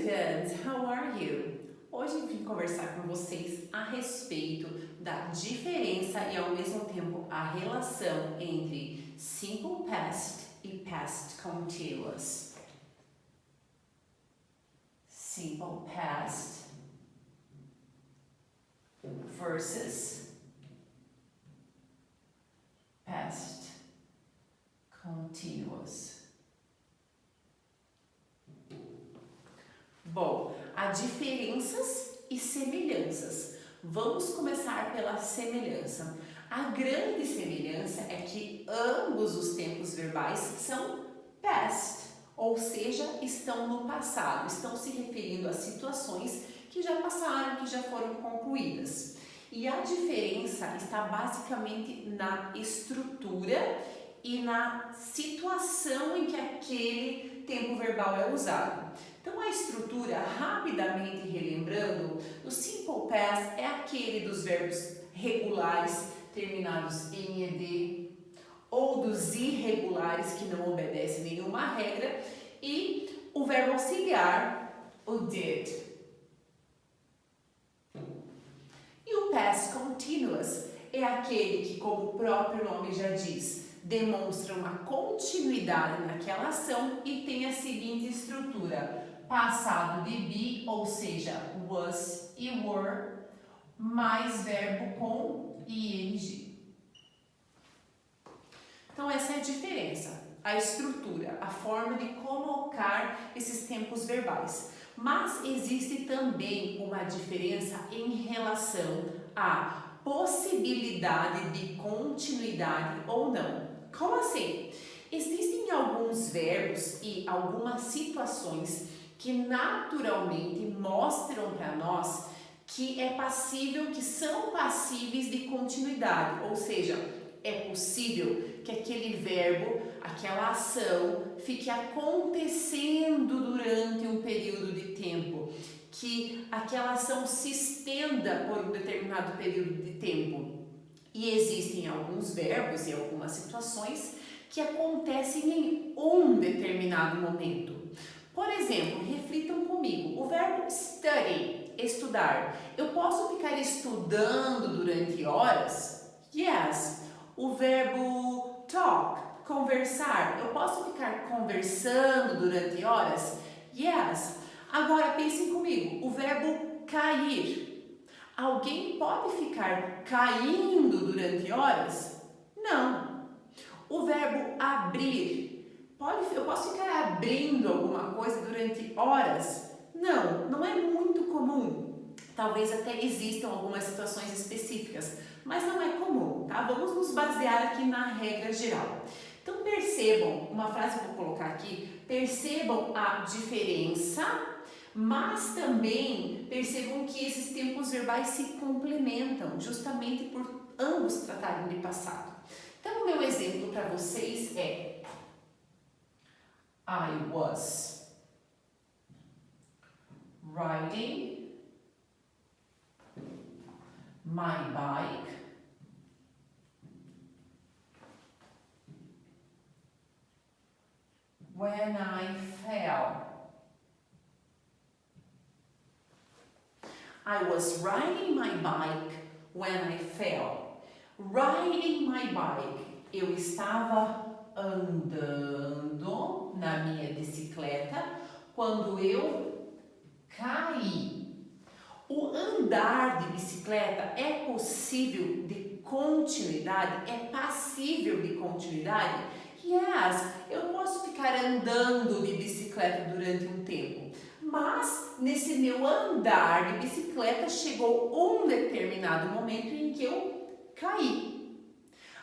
students, how are you? Hoje eu vim conversar com vocês a respeito da diferença e ao mesmo tempo a relação entre simple past e past continuous. Simple past versus past continuous. Bom, há diferenças e semelhanças. Vamos começar pela semelhança. A grande semelhança é que ambos os tempos verbais são past, ou seja, estão no passado, estão se referindo a situações que já passaram, que já foram concluídas. E a diferença está basicamente na estrutura e na situação em que aquele tempo verbal é usado. Então, a estrutura, rapidamente relembrando, o simple past é aquele dos verbos regulares terminados em ed ou dos irregulares que não obedecem nenhuma regra e o verbo auxiliar, o did. E o past continuous é aquele que, como o próprio nome já diz, demonstra uma continuidade naquela ação e tem a seguinte estrutura: passado de be, ou seja, was e were, mais verbo com ing. Então essa é a diferença, a estrutura, a forma de colocar esses tempos verbais. Mas existe também uma diferença em relação à possibilidade de continuidade ou não. Como assim? Existem alguns verbos e algumas situações que naturalmente mostram para nós que é passível, que são passíveis de continuidade, ou seja, é possível que aquele verbo, aquela ação, fique acontecendo durante um período de tempo, que aquela ação se estenda por um determinado período de tempo. E existem alguns verbos e algumas situações que acontecem em um determinado momento. Por exemplo, reflitam comigo, o verbo study, estudar. Eu posso ficar estudando durante horas? Yes. O verbo talk, conversar. Eu posso ficar conversando durante horas? Yes. Agora pensem comigo, o verbo cair. Alguém pode ficar caindo durante horas? Não. O verbo abrir. Eu posso ficar abrindo alguma coisa durante horas? Não, não é muito comum. Talvez até existam algumas situações específicas, mas não é comum, tá? Vamos nos basear aqui na regra geral. Então percebam, uma frase que eu vou colocar aqui, percebam a diferença, mas também percebam que esses tempos verbais se complementam, justamente por ambos tratarem de passado. Então o meu exemplo para vocês é I was riding my bike when I fell. I was riding my bike when I fell. Riding my bike. Eu estava andando na minha bicicleta quando eu caí. O andar de bicicleta é possível de continuidade? É passível de continuidade? Yes, eu posso ficar andando de bicicleta durante um tempo, mas nesse meu andar de bicicleta chegou um determinado momento em que eu caí.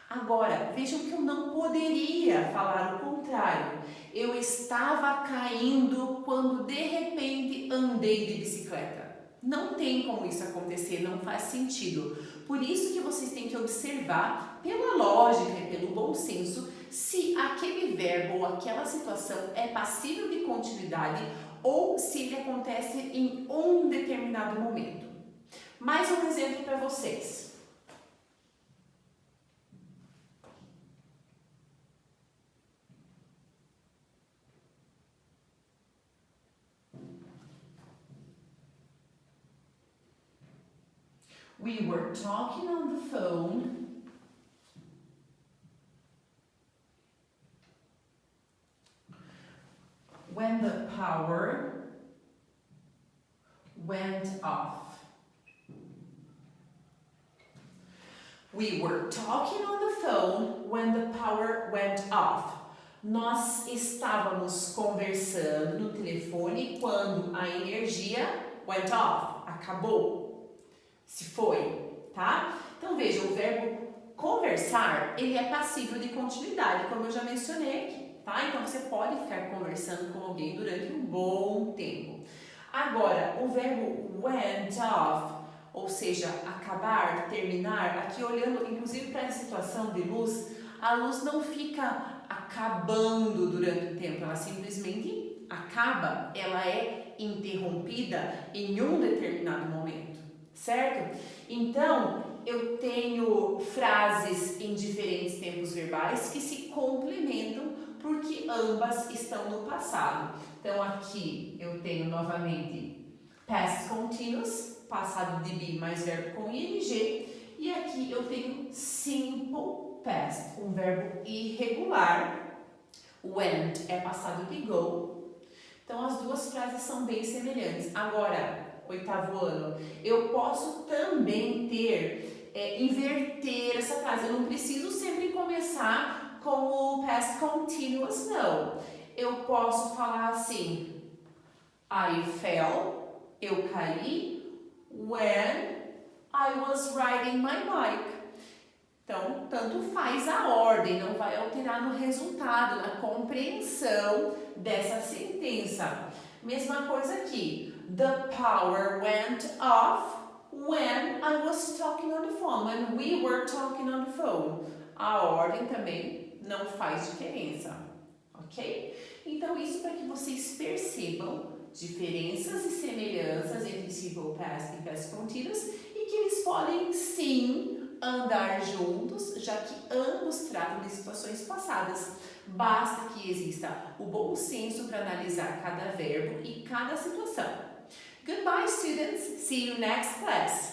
Agora, vejam que eu não poderia falar o contrário. Eu estava caindo quando de repente andei de bicicleta. Não tem como isso acontecer, não faz sentido. Por isso que vocês têm que observar, pela lógica e pelo bom senso, se aquele verbo ou aquela situação é passível de continuidade ou se ele acontece em um determinado momento. Mais um exemplo para vocês. We were talking on the phone. When the power went off. We were talking on the phone when the power went off. Nós estávamos conversando no telefone quando a energia went off, acabou, se foi, tá? Então veja, o verbo conversar, ele é passível de continuidade, como eu já mencionei aqui. Tá? Então você pode ficar conversando com alguém durante um bom tempo. Agora, o verbo went off, ou seja, acabar, terminar, aqui olhando inclusive para a situação de luz, a luz não fica acabando durante o tempo, ela simplesmente acaba, ela é interrompida em um determinado momento, certo? Então, eu tenho frases em diferentes tempos verbais que se complementam porque ambas estão no passado. Então, aqui eu tenho novamente past continuous, passado de be mais verbo com ing, e aqui eu tenho simple past, um verbo irregular. Went é passado de go. Então, as duas frases são bem semelhantes. Agora, oitavo ano, eu posso também inverter essa frase. Eu não preciso sempre começar com o past continuous, não. Eu posso falar assim, I fell, eu caí, when I was riding my bike. Então, tanto faz a ordem, não vai alterar no resultado, na compreensão dessa sentença. Mesma coisa aqui, the power went off when I was talking on the phone, when we were talking on the phone. A ordem também não faz diferença, ok? Então, isso para que vocês percebam diferenças e semelhanças entre simple past e past continuous e que eles podem sim andar juntos, já que ambos tratam de situações passadas. Basta que exista o bom senso para analisar cada verbo e cada situação. Goodbye, students. See you next class.